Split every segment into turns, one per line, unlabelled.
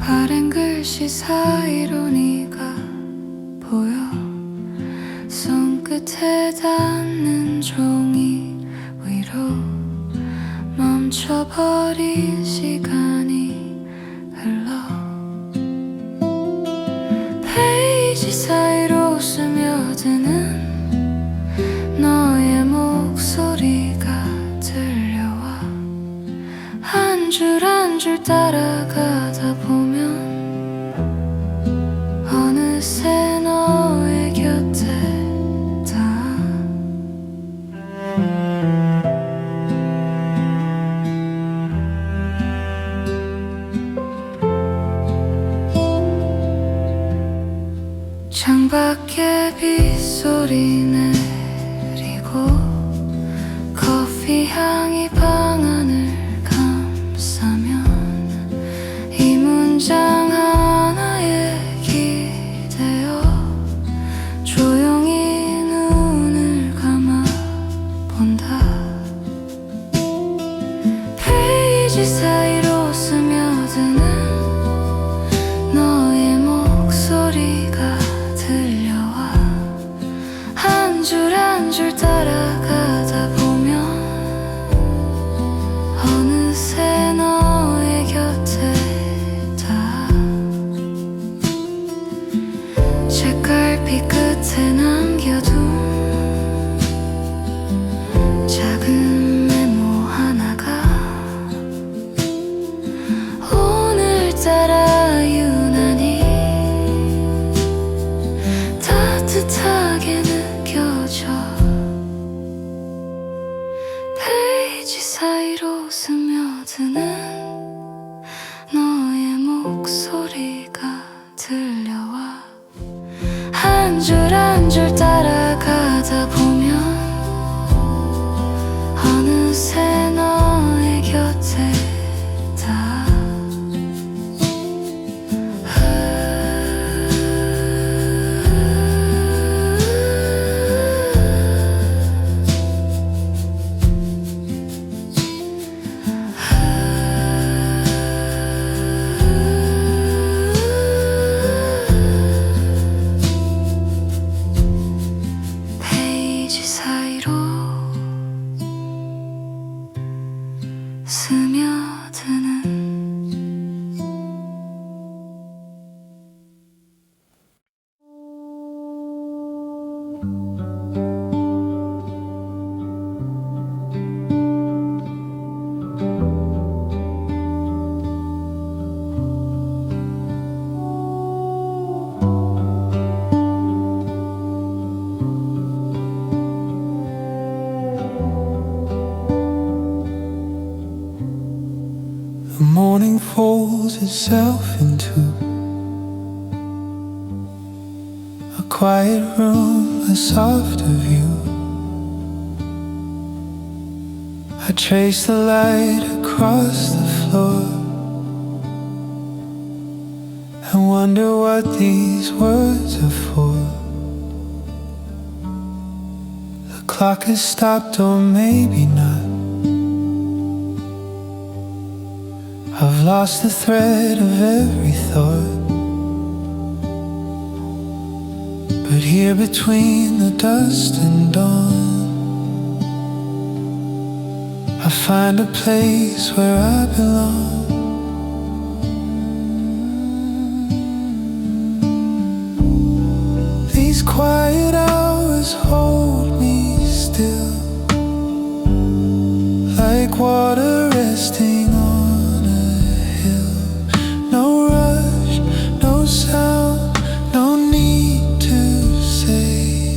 바른 글씨 사이로 네가 보여 손끝에 닿는 종이 위로 멈춰버린 시간이 흘러 페이지 사이로 스며드는 너의 목소리가 들려와 한 줄 한 줄 따라가다 보면 어느새 너의 곁에 닿아 창밖에 빗소리 내리고 커피 향이 방 안을 감싸면 이 문장 하나에 기대어 조용히 눈을 감아본다 페이지 사이로 스며드는 너의 목소리가 들려와 한 줄 한 줄 따라가다 보면 어느새 너의 곁에 닿아 책갈피 끝에 남겨둔 작은 메모 하나가 오늘따라 유난히 따뜻하게 느껴져 페이지 사이로 스며드는 너의 목소리가 들려와 한 줄 한 줄 따라가다 보면 어느새 너의 곁에 닿아 페이지 사이로 스며드는
The morning folds itself into a quiet room, a softer view. I trace the light across the floor and wonder what these words are for. The clock has stopped, or maybe not. I've lost the thread of every thought, but here between the dust and dawn, I find a place where I belong. These quiet hours hold me still, like water resting on a hill. No rush, no sound, no need to say.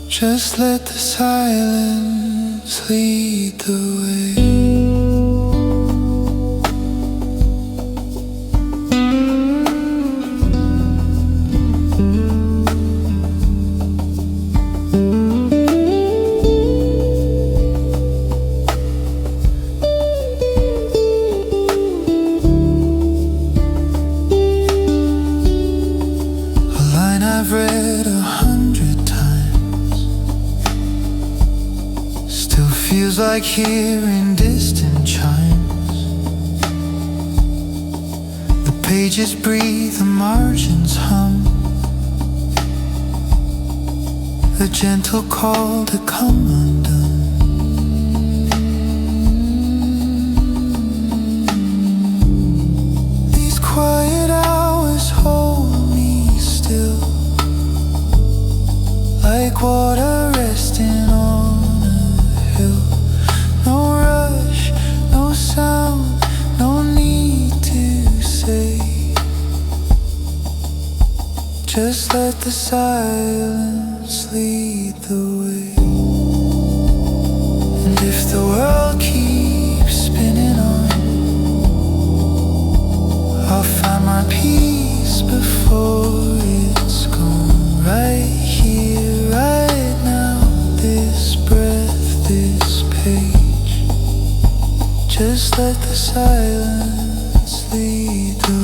Just let the silence lead the way. I've read 100 times, still feels like hearing distant chimes. pages breathe, the margins hum, a gentle call to come undone. These quiet hours hold me still, like water resting on a hill. No rush, no sound, no need to say. Just let the silence lead the way. And if the world keeps spinning on, I'll find my peace before it's gone. Right here, right now, this breath, this page. Just let the silence lead the way.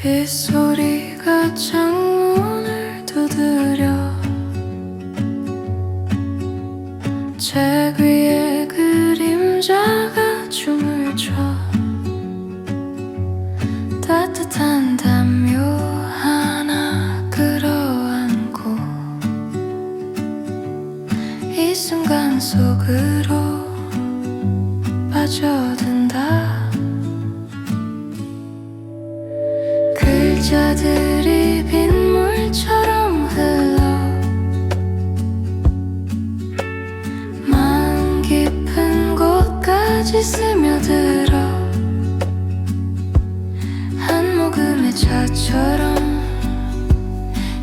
빗소리가 창문을 두드려 책 위에 그림자가 춤을 춰 따뜻한 담요 하나 끌어안고 이 순간 속으로 빠져든다. 글자들이 빗물처럼 흘러 마음 깊은 곳까지 스며들어 한 모금의 차처럼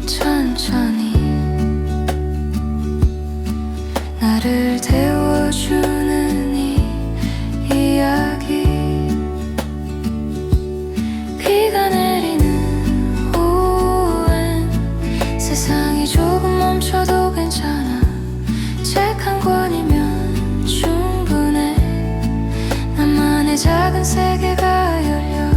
천천히 나를 데워주는 이 이야기. 비가 내리는 오후엔 세상이 조금 멈춰도 괜찮아. 책 한 권이면 충분해. 나만의 작은 세계가 열려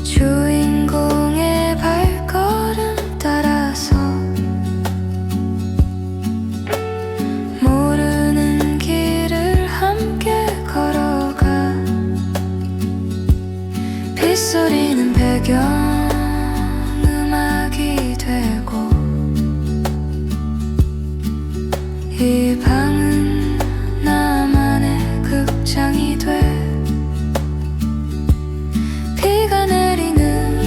주인공의 발걸음 따라서 모르는 길을 함께 걸어가. 빗소리는 배경 음악이 되고 이 방은 나만의 극장이 돼. 비가 내리는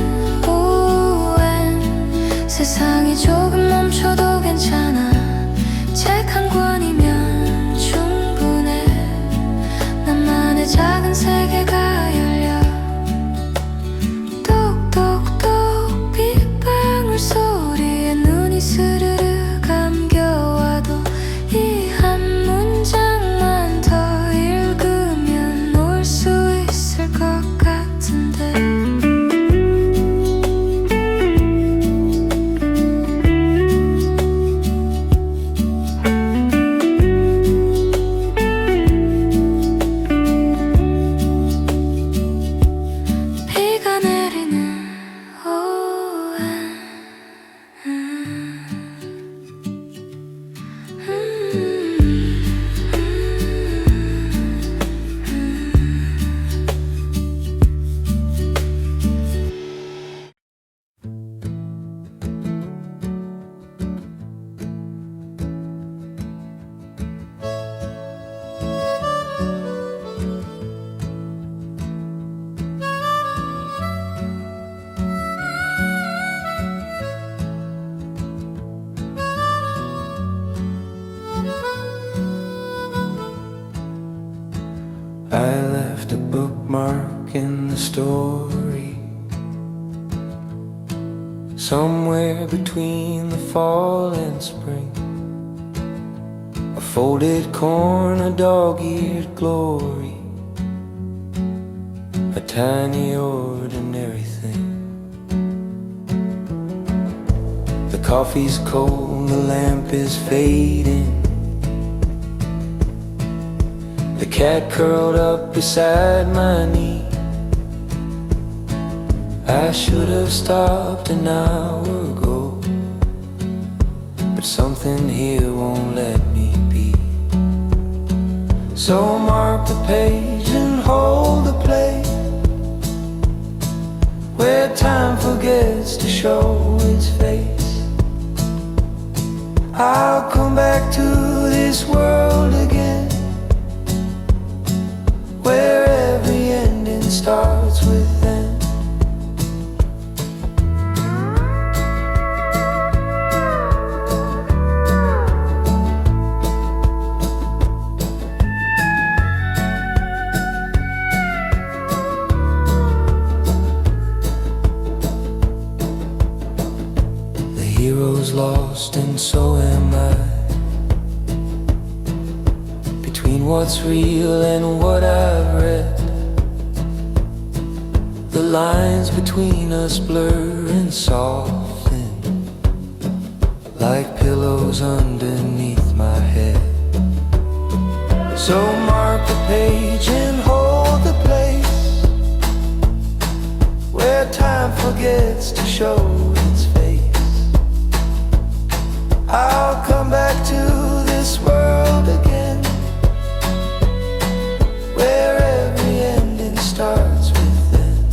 오후엔 세상이 조금 멈춰도 괜찮아. 책 한 권이면 충분해. 나만의 작은 세계가 열려 똑똑똑 빗방울 소리에 눈이 스르르 감겨와도 이 한 문장만 더 읽으면 올 수 있을 것 같은데. 비가 내리는 오후엔
I left a bookmark in the story, somewhere between the fall and spring.
folded corn, a dog-eared glory, a tiny ordinary thing. The coffee's cold, the lamp is fading, the cat curled up beside my knee. I should have stopped an hour ago, but something here won't let me be. So mark the page and hold the place where time forgets to show its face. I'll come back to this world again, where every ending starts with end. Lost and so am I, between what's real and what I've read. The lines between us blur and soften like pillows underneath my head. So mark the page and hold the place where time forgets to show its face. I'll come back to this world again, where every ending starts with end.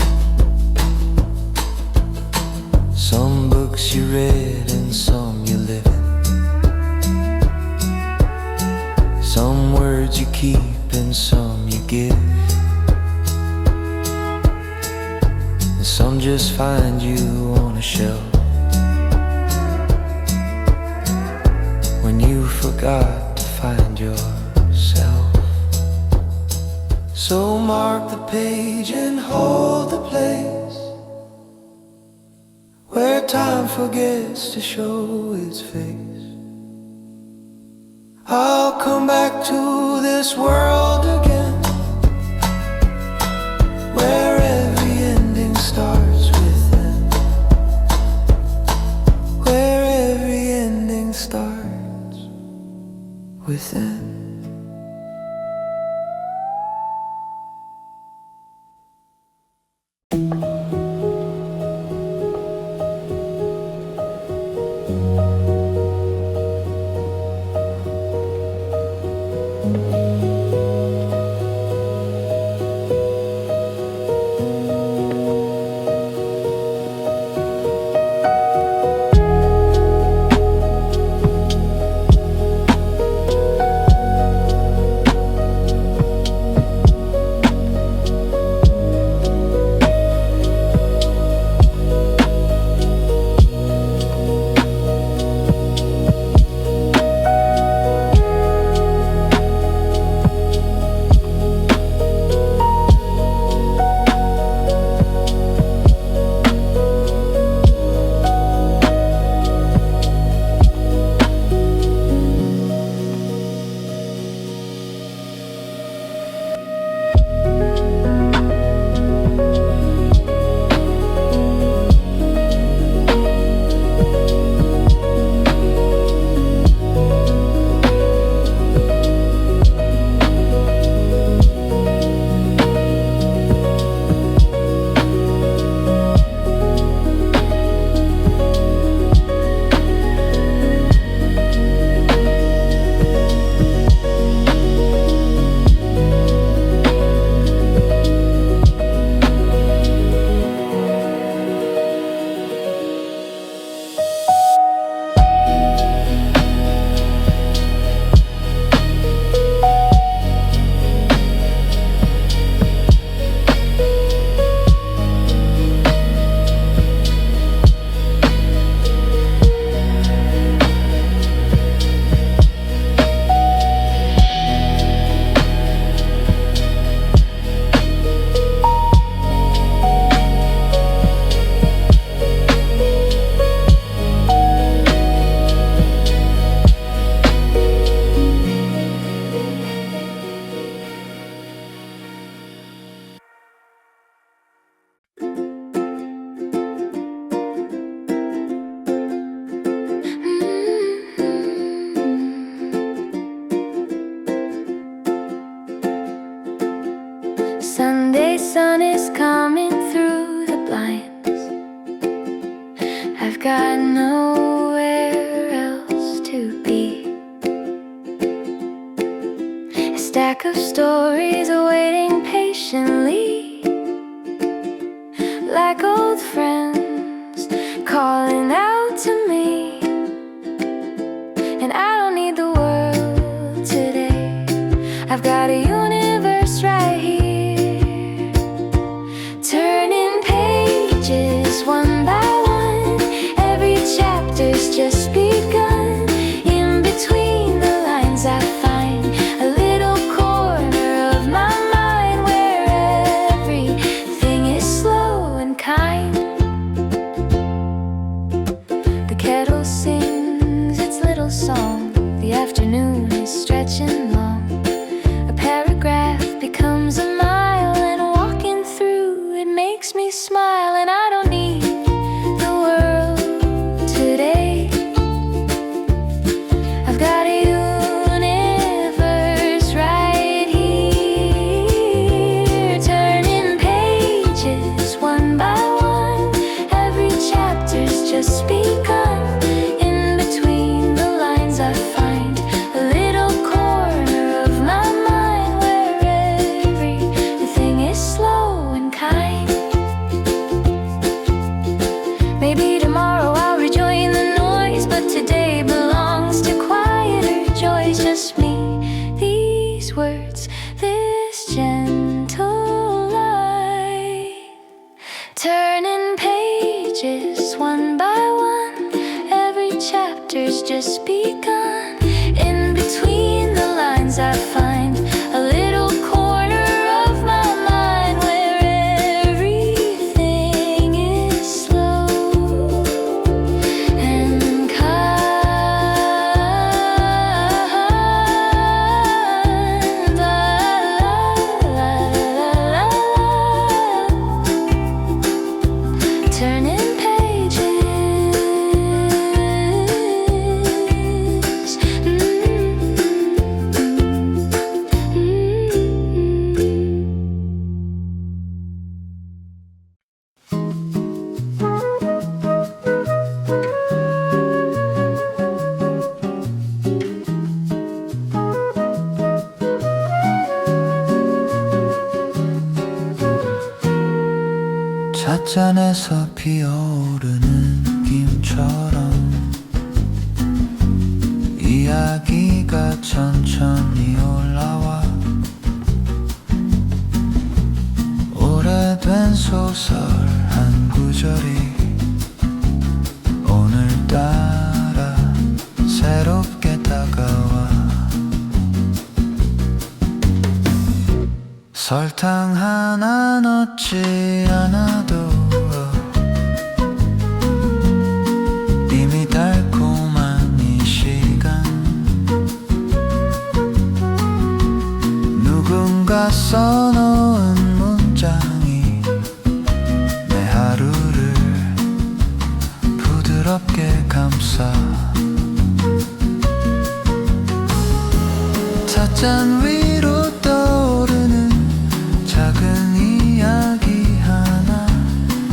Some books you read and some you live in, some words you keep and some you give, and some just find you on a shelf when you forgot to find yourself. So mark the page and hold the place where time forgets to show its face. I'll come back to this world again, where every ending starts with end, where every ending starts within.
patiently, like old friends calling out to me. And I don't need the world today, I've got a universe right here, turning pages one by one. Every chapter's just begun. In between the lines I find a little corner of my mind where everything is slow and kind. The kettle sings its little song, the afternoon is stretching long. A paragraph becomes a mile, and walking through it makes me smile. And I don't need the world today, I've got a universe right here, turning pages one by one. Every chapter's just begun. In between the lines I find a little corner of my mind where everything is slow and kind. Maybe tomorrow I'll rejoin the noise, but today belongs to quieter joys. Just me, these words, this gentle light, turning pages one by one. Every chapter's just begun. In between the lines I find a little corner of my mind where everything is slow and kind. La, la, la, la. Turning pages.
찻잔에서 피어오르는 김처럼 이야기가 천천히 올라와. 오래된 소설 한 구절이 오늘따라 새롭게 다가와. 설탕 하나 넣지 않아도 이미 달콤한 이 시간. 누군가 써놓은 문장이 내 하루를 부드럽게 감싸. 찻잔 위로 떠오르는 작은 이야기 하나.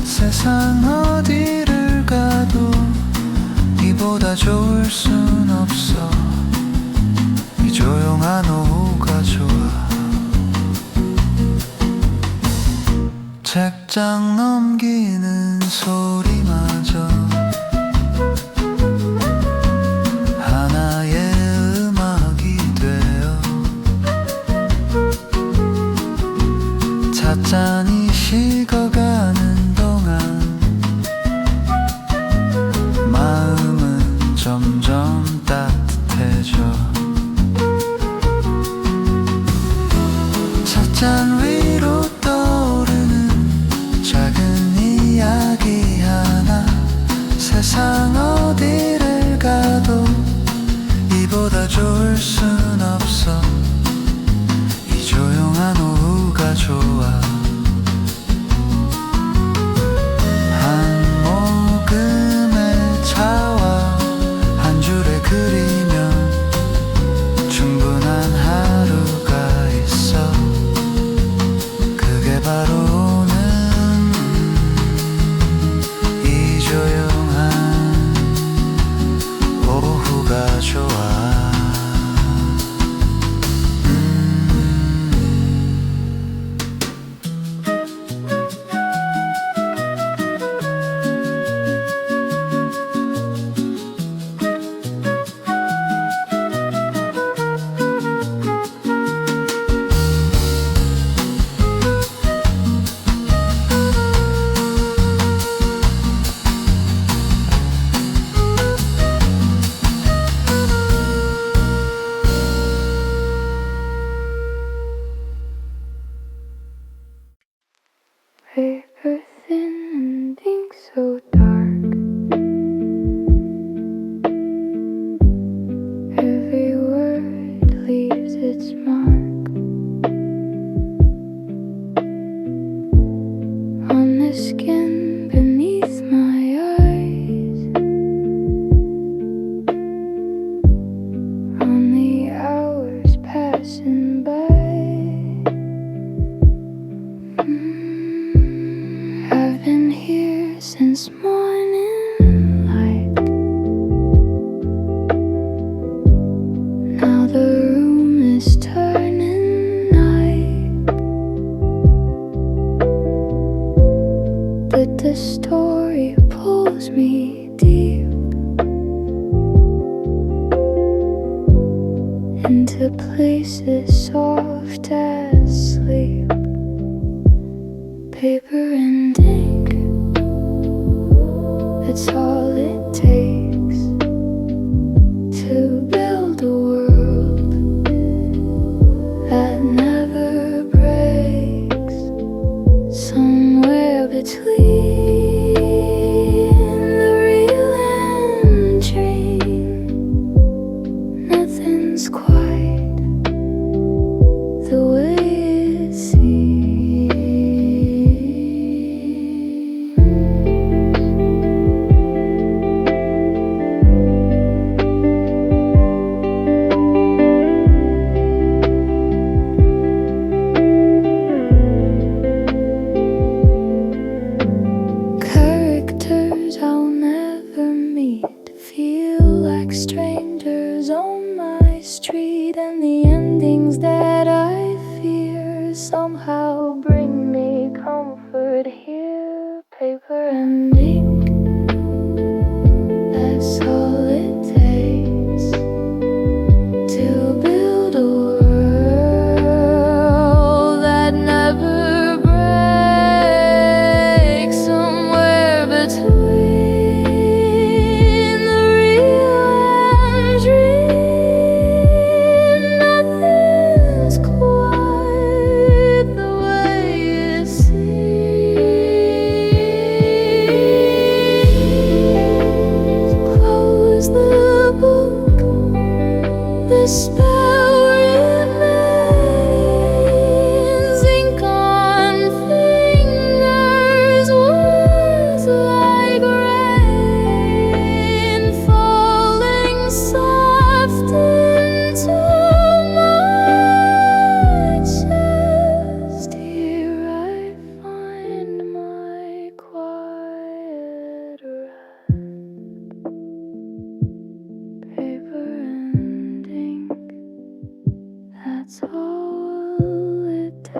세상 어디를 가도 이보다 좋을 순 없어. 이 조용한 오후가 좋아. 책장 넘기는 소리마저 하나의 음악이 되어. 찻잔이 식어가는 동안 마음은 점점 따뜻해져. 찻잔 위로 떠오르는 작은 이야기 하나. 세상 어디를 가도 이보다 좋을 순 없어. 이 조용한 오후가 좋아. 한 모금의 차와 한 줄의 글이면 충분한 하루가 있어. 그게 바로 오늘 이 조용한 오후가 좋아.
to places soft as sleep. Paper and ink, that's all it takes to build a world that never breaks. Somewhere between the real and dream, nothing's quite the way it seems. Characters I'll never meet feel like strangers on my street, and the endings that I fear somehow bring me comfort here. Paper and ink, that's all it takes to build a world that never breaks. Somewhere between the real and dream, nothing's quite the way it seems. Close the book, the spell remains. Ink on fingers, words like rain falling soft into my chest. Here I find my quiet rest. Paper and ink, that's all it takes.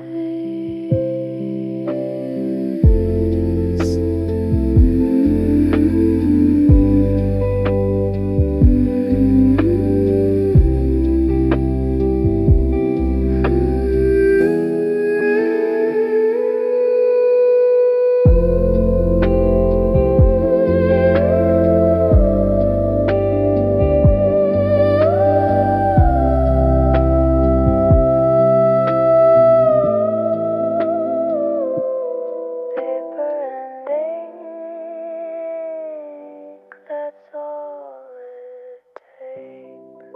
Paper and ink, that's all it takes.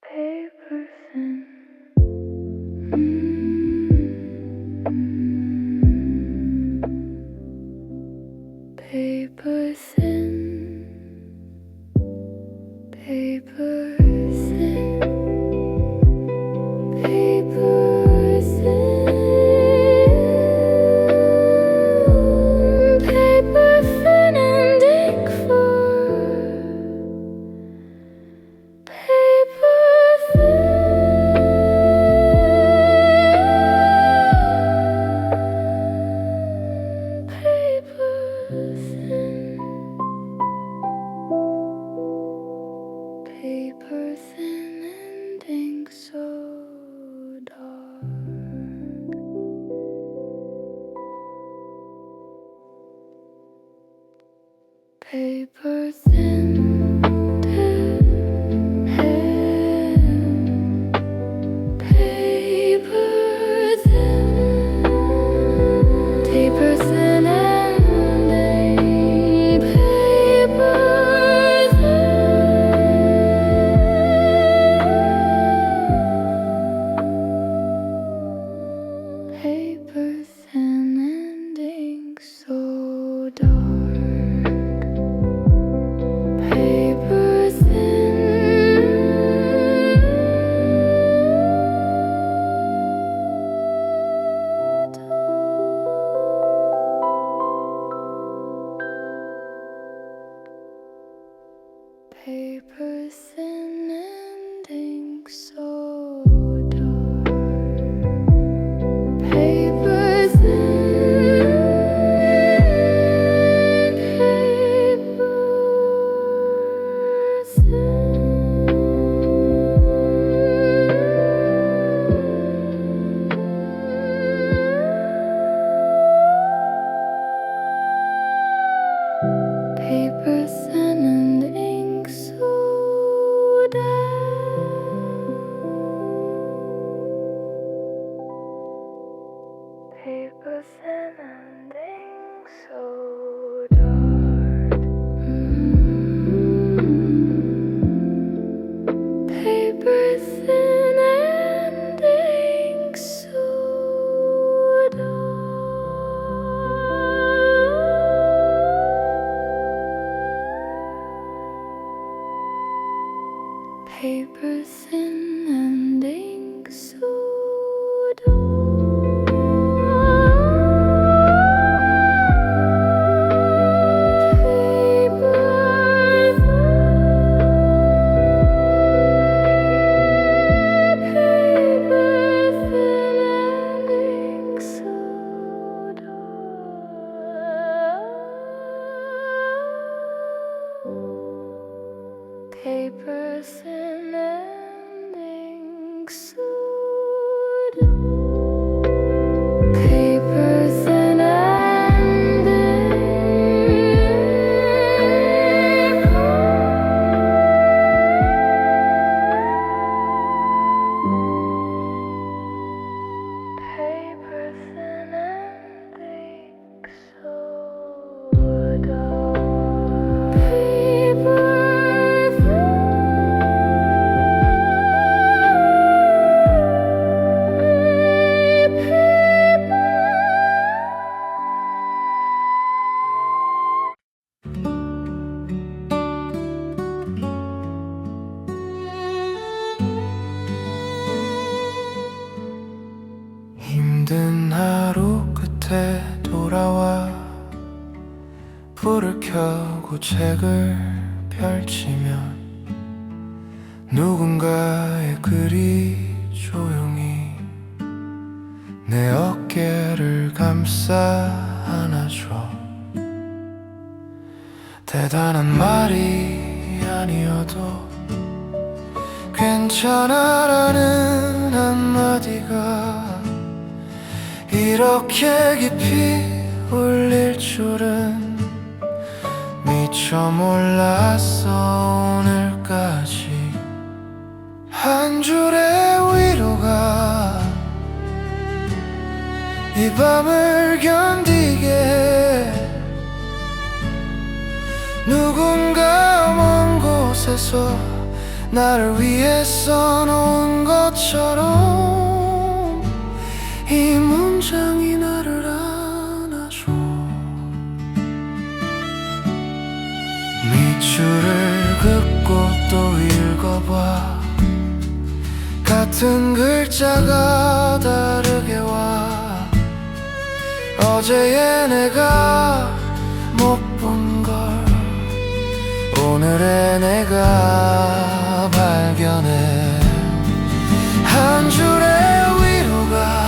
Paper thin. Paper thin. Paper thin. Paper thin. Paper thin and ink for paper thin. Paper thin. Paper thin and ink so dark. Paper thin and paper thin. Paper thin and ink. Paper thin. Paper thin and ink so dark.
힘든 하루 끝에 돌아와 불을 켜고 책을 펼치면 누군가의 글이 조용히 내 어깨를 감싸 안아줘. 대단한 말이 아니어도 괜찮아라는 한마디가 이렇게 깊이 울릴 줄은 미처 몰랐어. 오늘까지 한 줄의 위로가 이 밤을 견디게 해. 누군가 먼 곳에서 나를 위해 써놓은 것처럼 이 문장이 나를 안아줘. 밑줄을 긋고 또 읽어봐. 같은 글자가 다르게 와. 어제의 내가 못 본 걸 오늘의 내가 발견해. 한 줄의 위로가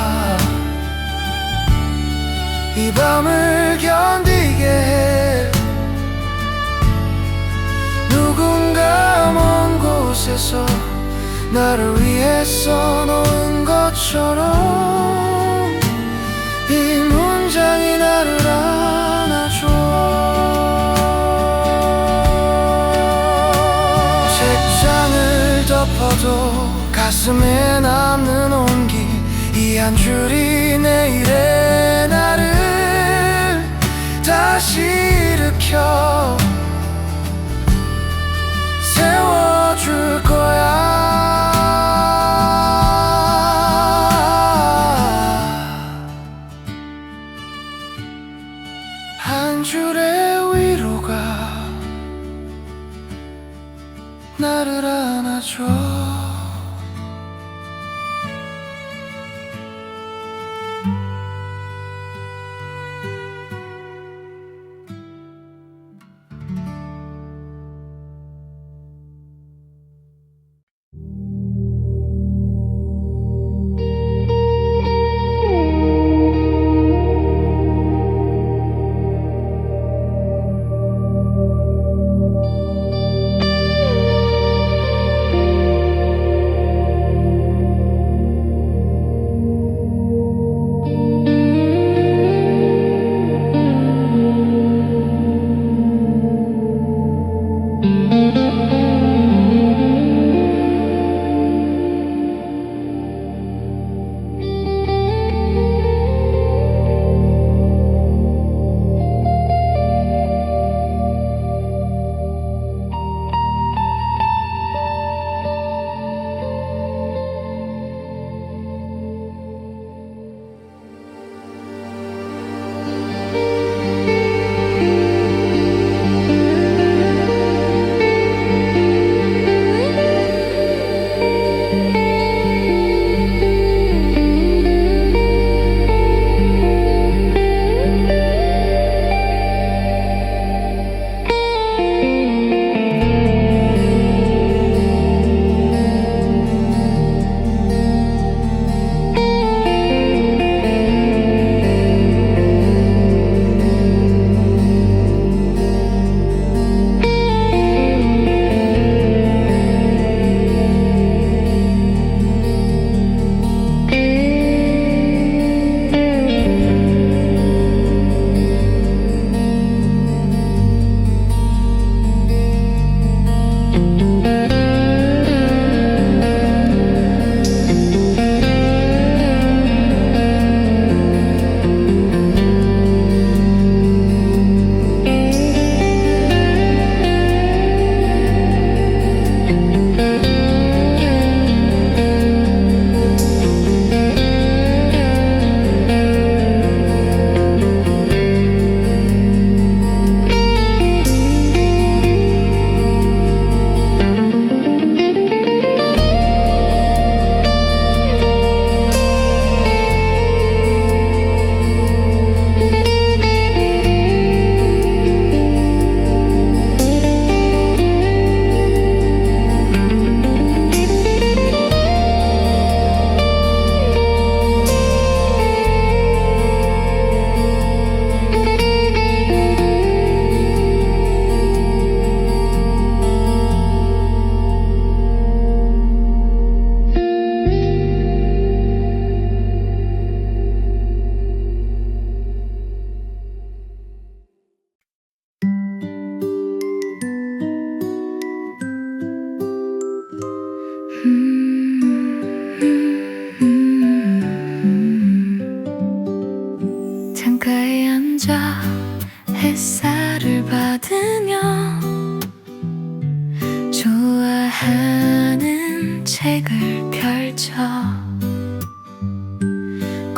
이 밤을 견디게 해. 누군가 먼 곳에서 나를 위해 써놓은 것처럼 이 문장이 나를 안아줘. 책장을 덮어도 가슴에 남는 온기, 이 한 줄이 내일의 나를 다시 일으켜 세워줄 거야. 한 줄의 위로가 나를 안아줘.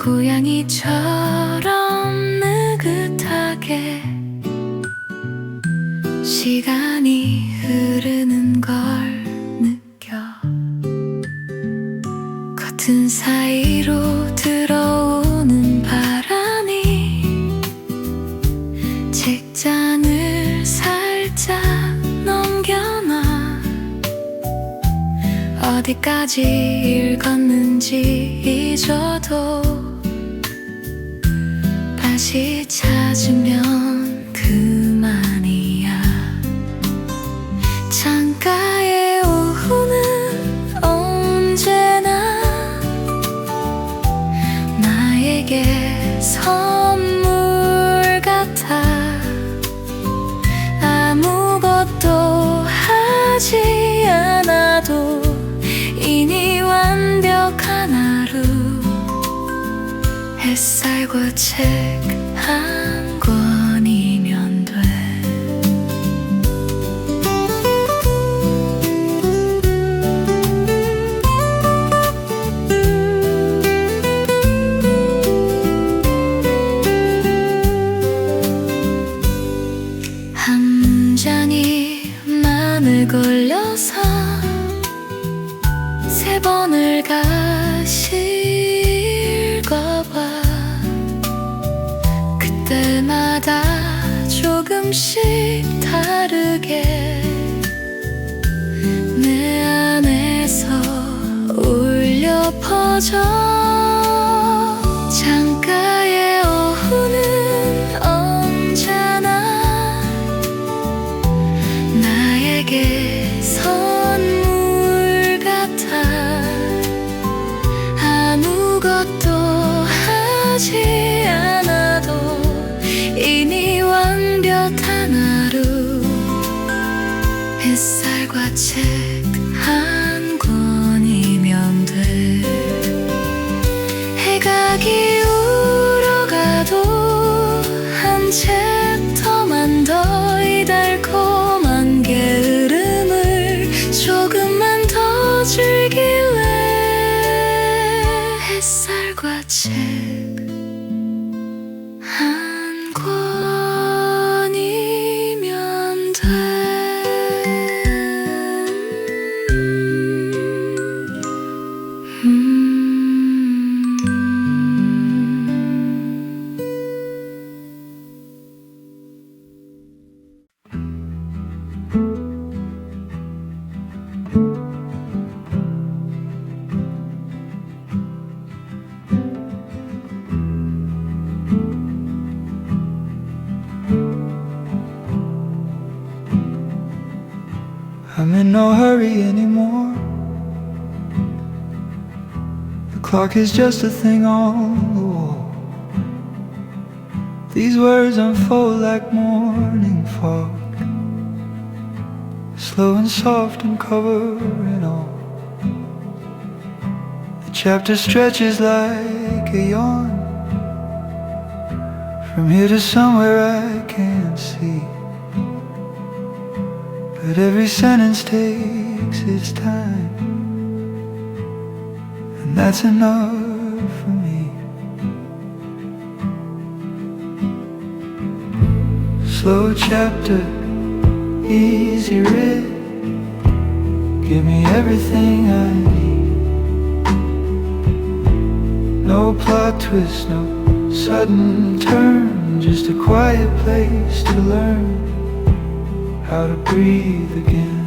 고양이처럼 느긋하게 시간이 흐르는 걸 느껴 커튼 사이로 들어오는 바람이 책장을 살짝 넘겨놔 어디까지 읽었는지 잊어도 다시 찾으면 그만이야 창가의 오후는 언제나 나에게 선물 같아 아무것도 하지 않아도 이미 완벽한 하루 햇살과 책 한 권이면 돼 한 장이 마음을 걸려서 세 번을 다시 읽어봐 그때마다 조금씩 다르게 내 안에서 울려 퍼져 창가의 오후는 언제나 나에게 선물 같아 아무것도 하지 않아도 이미 완벽한 하루 햇살과 책 한 권이면 돼 해가 기울어 가도 한 챕터만 더 이 달콤한 게으름을 조금만 더 즐길래 햇살과 책 한 권이면 돼
I'm in no hurry anymore. The clock is just a thing on the wall. These words unfold like morning fog, slow and soft and covering all. The chapter stretches like a yawn, from here to somewhere I can't see. But every sentence takes its time, and that's enough for me. Slow chapter, easy read, give me everything I need. No plot twist, no sudden turn, just a quiet place to learn how to breathe again.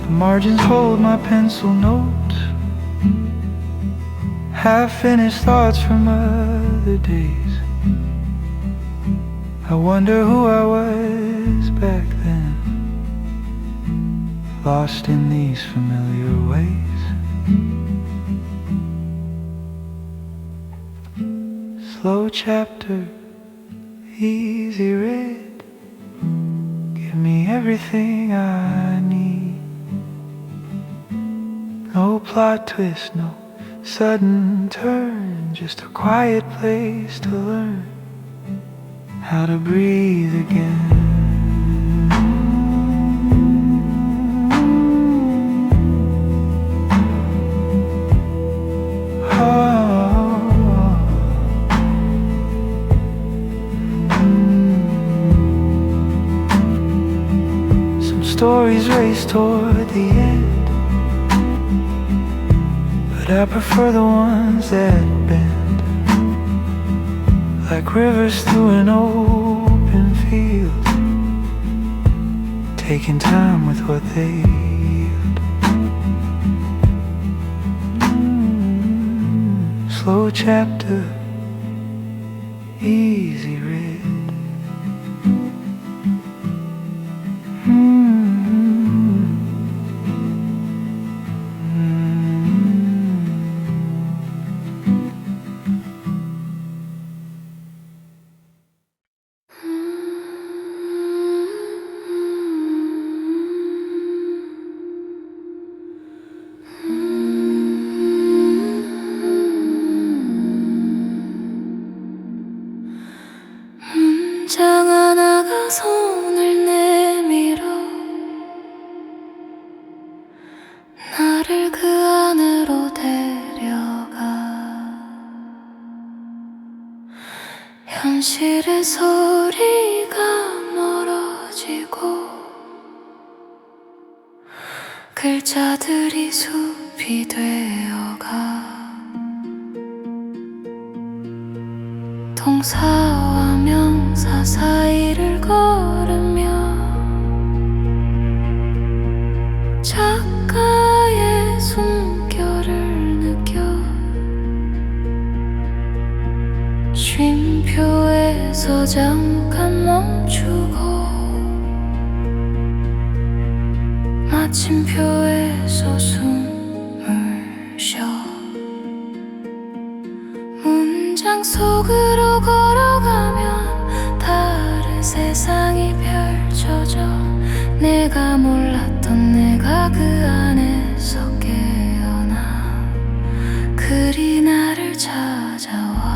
The margins hold my pencil notes, half-finished thoughts from other days. I wonder who I was back then, lost in these familiar ways. Slow chapter, easy read, give me everything I need. No plot twist, no sudden turn, just a quiet place to learn how to breathe again. Some stories race toward the end, but I prefer the ones that bend, like rivers through an open field, taking time with what they yield. Slow chapter, easy read.
문장 하나가 손을 내밀어 나를 그 안으로 데려가 현실의 소리가 멀어지고 글자들이 숲이 되어가 동사와 명사 사이를 걸으며 작가의 숨결을 느껴 쉼표에서 잠깐 멈추고 마침표에서 숨을 쉬어 문장 속으로 걸어가면 다른 세상이 펼쳐져 내가 몰랐던 내가 그 안에서 깨어나 글이 나를 찾아와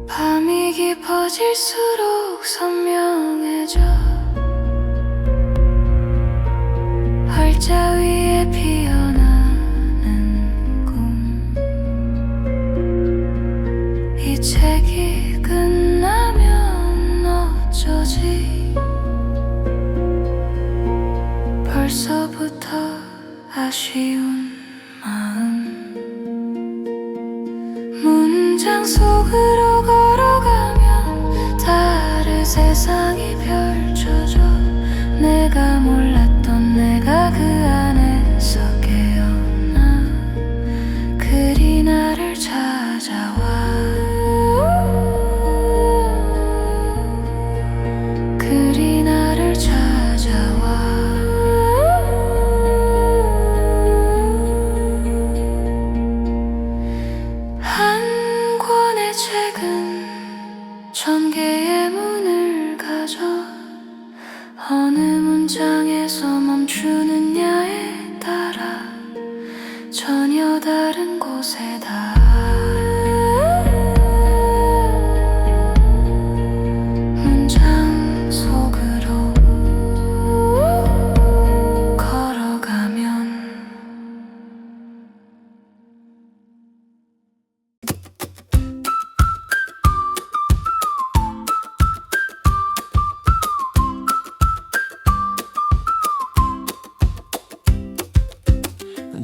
밤이 깊어질수록 선명해져 활자 위에 피어나는 꿈 이 책이 끝나면 어쩌지 벌써부터 아쉬운 마음 문장 속으로 걸어가면 다른 세상이 펼쳐져 내가 몰랐던 내가 그 안에서 깨어나 글이 나를 찾아와 글이 나를 찾아와 한 권의 책은 1000개의 문을 가져 어느 문장에서 멈추느냐에 따라 전혀 다른 곳에 다 문장 속으로 걸어가면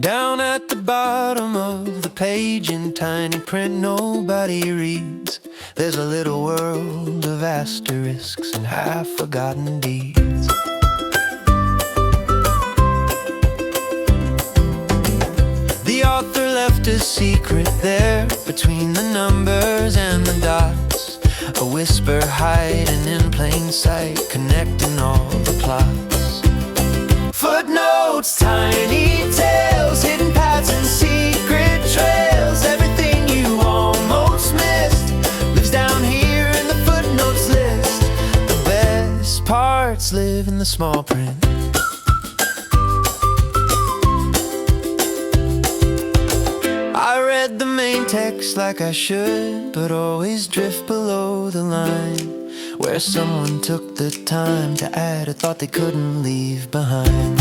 Down at the bottom of the page in tiny print nobody reads, there's a little world of asterisks and half-forgotten deeds. The author left a secret there between the numbers and the dots, a whisper hiding in plain sight, connecting all the plots. Footnotes, tiny tales, hidden paths and secret trails, everything you almost parts live in the small print. I read the main text like I should, but always drift below the line where someone took the time to add a thought they couldn't leave behind.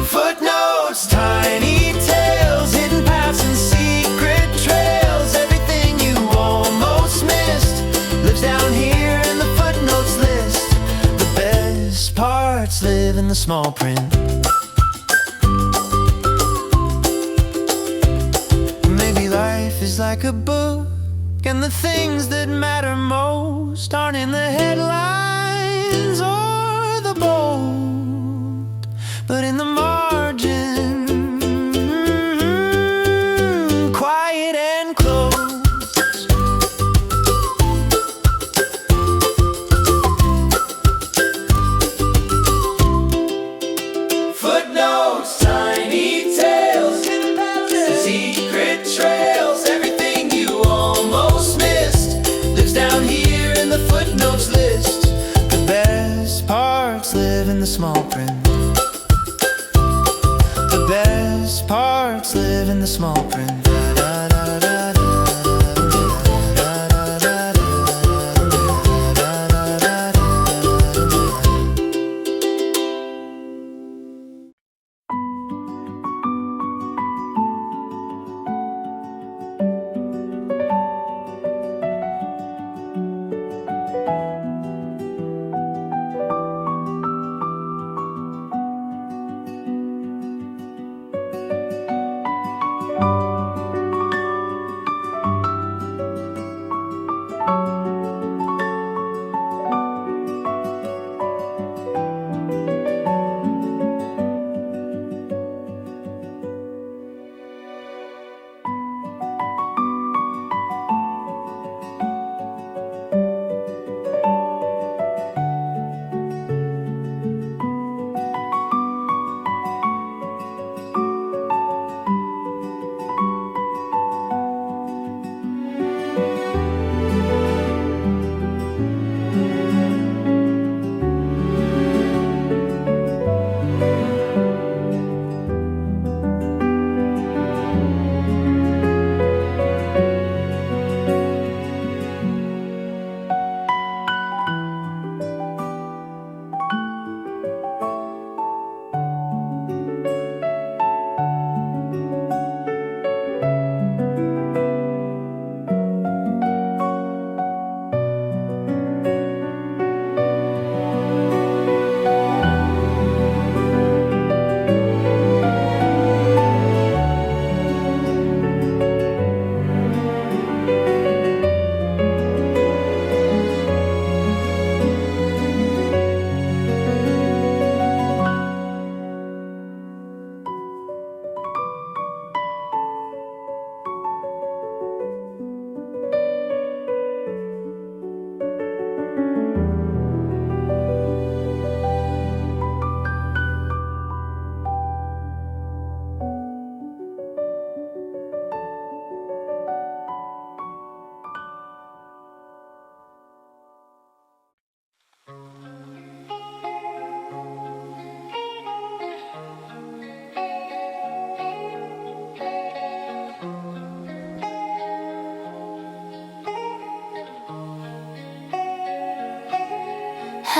Footnotes, tiny tales, hidden paths and secret trails. Everything you almost missed lives down here in the footnotes list. The best parts live in the small print. Maybe life is like a book, and the things that matter most aren't in the headlines or the bold, but in the margin, quiet and close. Footnotes, tiny tales, secret trails. Everything you almost missed lives down here in the footnotes list. The best parts live in the small print. The best parts live in the small print.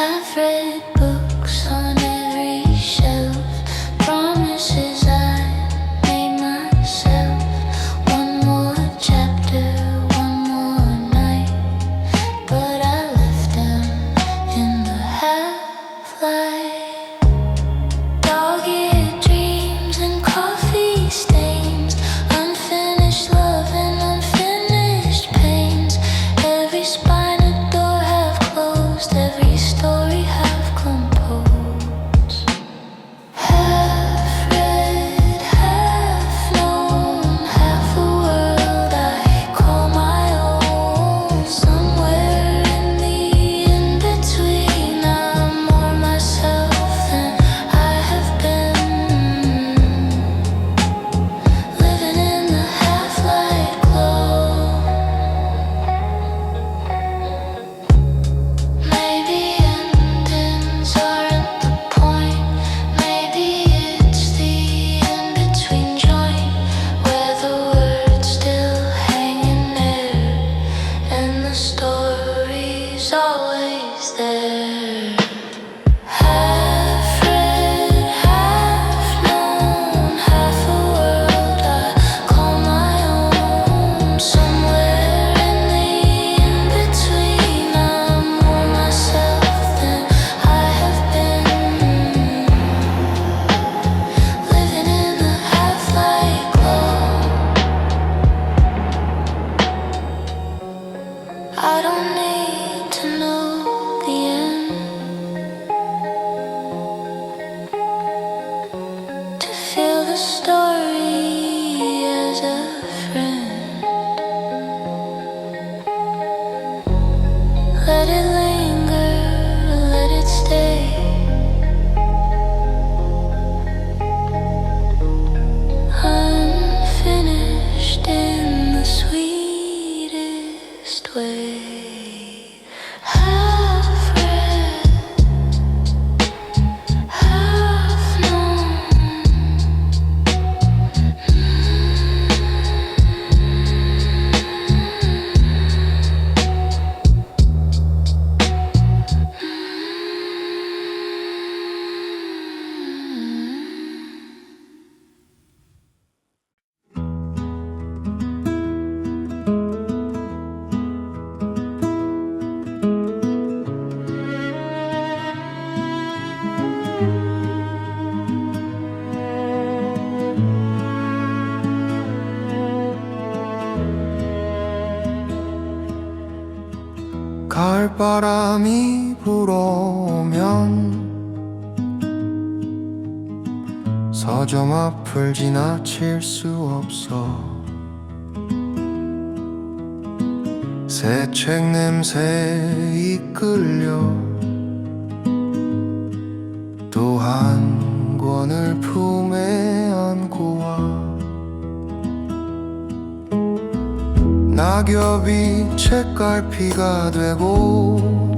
I've read books on every shelf, promises I made myself. One more chapter, one more night, but I left them in the half-light. Dog-eared dreams and coffee stains, unfinished love and unfinished pains. Every spine a door half closed, every story half closed. I don't need to know the end to feel the story as a friend. Let it linger, let it stay. Unfinished in the sweetest way. Half read, half known.
가을바람이 불어오면 서점 앞을 지나칠 수 없어. 새 책 냄새에 이끌려 또 한 권을 품에 안고 와. 낙엽이 책갈피가 되고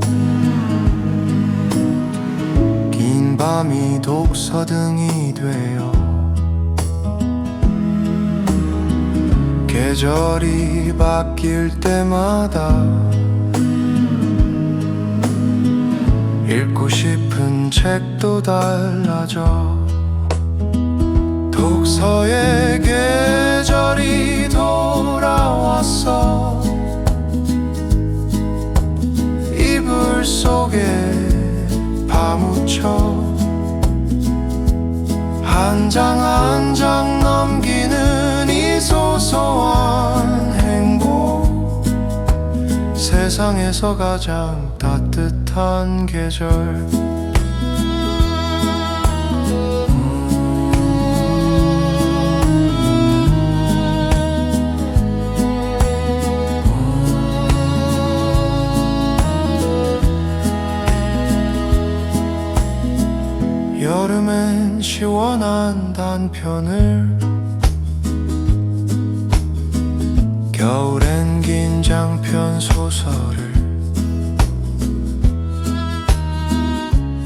긴 밤이 독서등이 되어 계절이 바뀔 때마다 읽고 싶은 책도 달라져. 독서의 계절이 돌아왔어. 이불 속에 파묻혀 한 장 한 장 넘기는 이 소소한 행복. 세상에서 가장 따뜻한 계절. 여름엔 시원한 단편을, 겨울엔 긴 장편 소설을,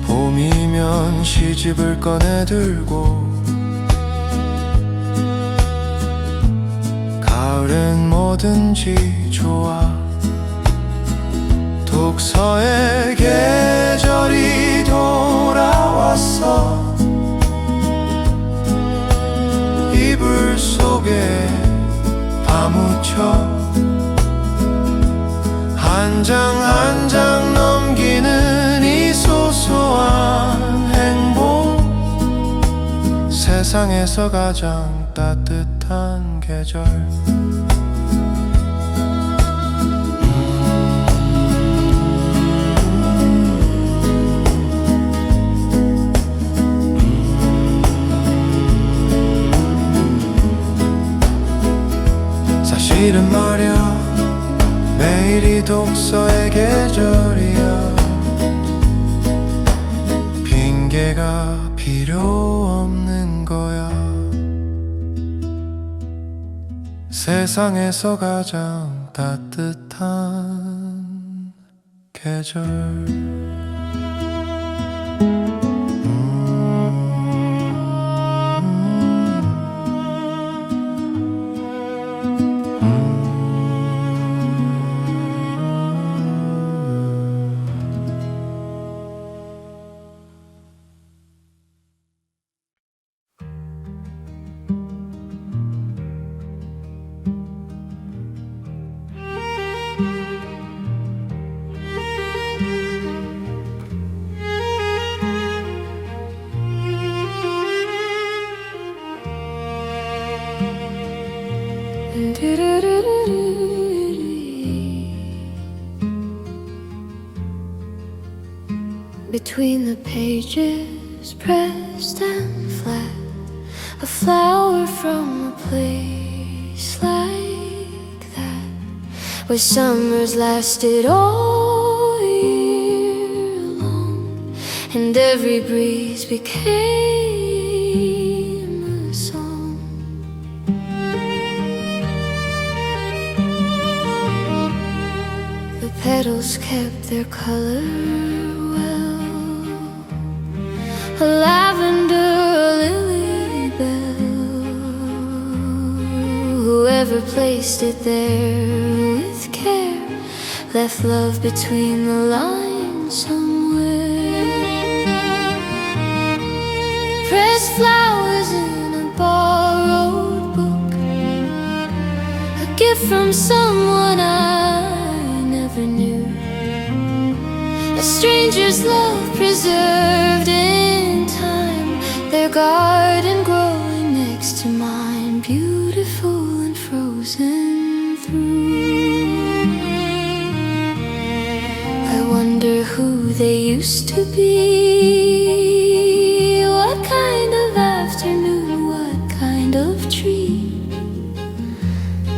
봄이면 시집을 꺼내들고 가을엔 뭐든지 좋아. 독서의 계절이 돌아왔어. 이불 속에 파묻혀 한 장 한 장 넘기는 이 소소한 행복. 세상에서 가장 따뜻한 계절. 사실은 말야 매일이 독서의 계절이야. 핑계가 필요 없는 거야. 세상에서 가장 따뜻한 계절.
between the pages, pressed and flat. A flower from a place like that, where summers lasted all year long, and every breeze became a song. The petals kept their color well, a lavender, a lily bell. Whoever placed it there with care left love between the lines somewhere. Pressed flowers in a borrowed book, a gift from someone I never knew. A stranger's love preserved in time, their garden growing next to mine, beautiful and frozen through. I wonder who they used to be, what kind of afternoon, what kind of tree.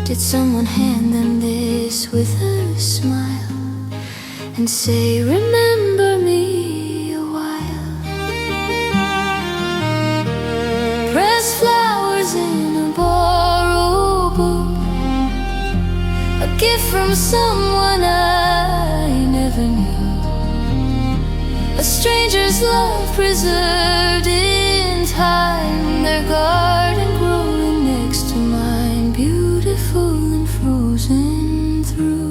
Did someone hand them this with a smile and say, remember me a while? Pressed flowers in a borrowed book, a gift from someone I never knew. A stranger's love preserved in time, their garden growing next to mine, beautiful and frozen through.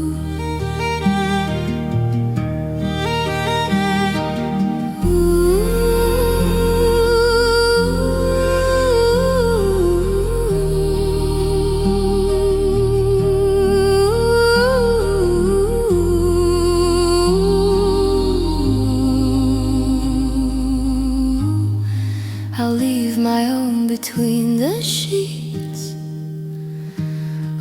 I'll leave my own between the sheets,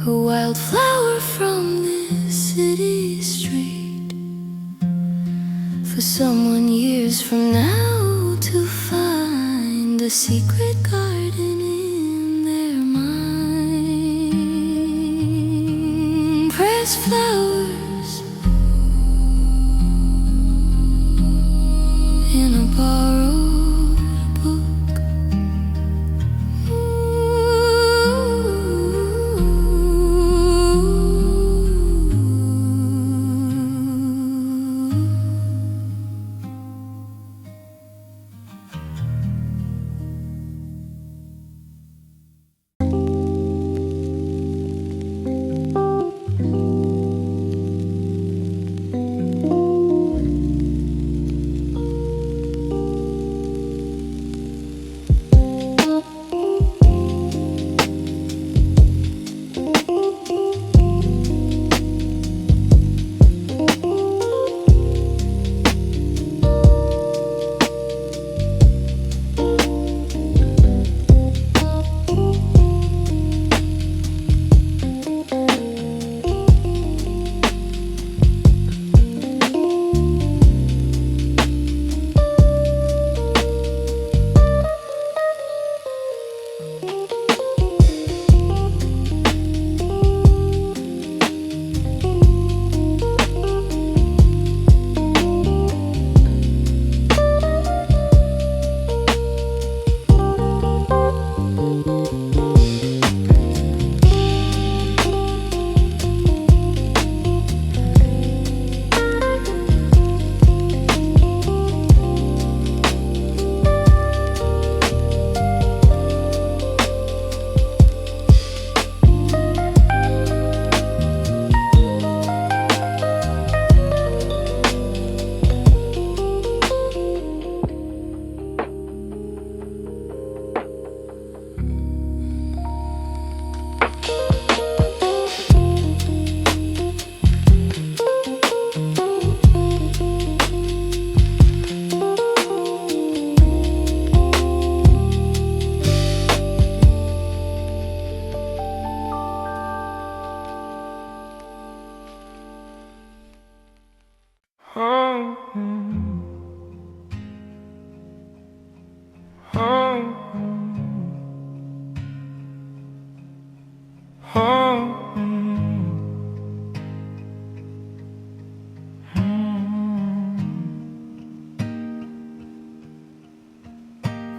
a wildflower from this city street, for someone years from now to find a secret garden in their mind. Pressed flowers in a borrowed book.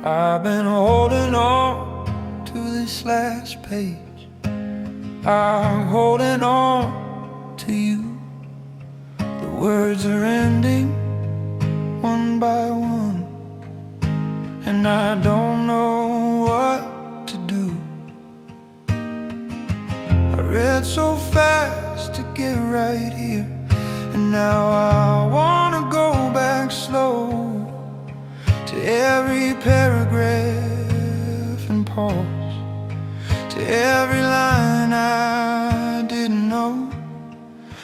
I've been holding on to this last page. I'm holding on to you. The words are ending one by one, and I don't know what to do. I read so fast to get right here, and now I wanna go back slow to every paragraph and pause, to every line I didn't know.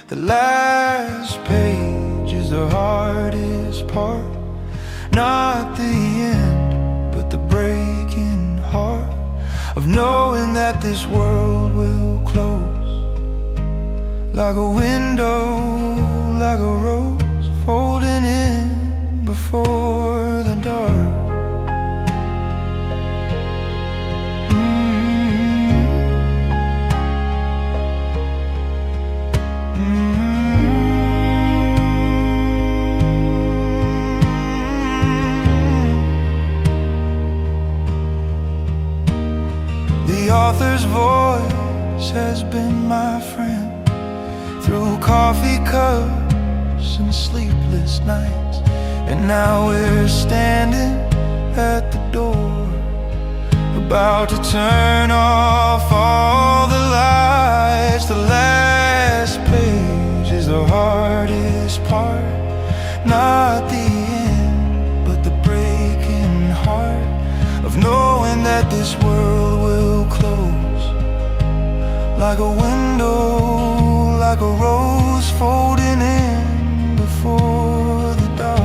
The last page is the hardest part, not the end, but the breaking heart of knowing that this world will close, like a window, like a rose folding in before the dark. The author's voice has been my friend through coffee cups and sleepless nights, and now we're standing at the door, about to turn off all the lights. The last page is the hardest part, not the end, but the breaking heart of knowing that this world will close, like a window, like a rose folding in before the dark.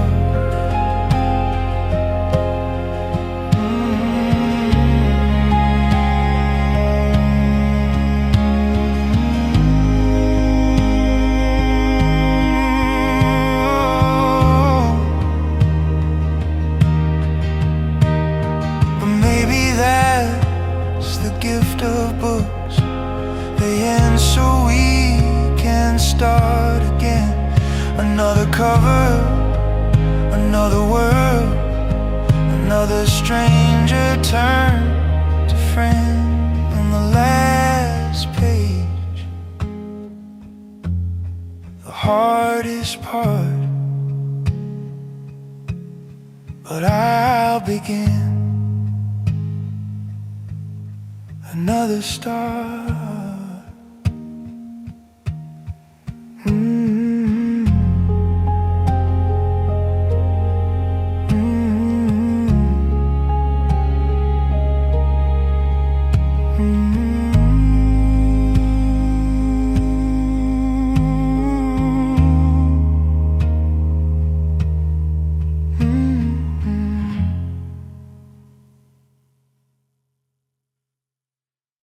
But maybe that's the gift of books. They end so we can start again. Another cover, another world, another stranger turned to friend. On the last page, the hardest part, but I'll begin another start.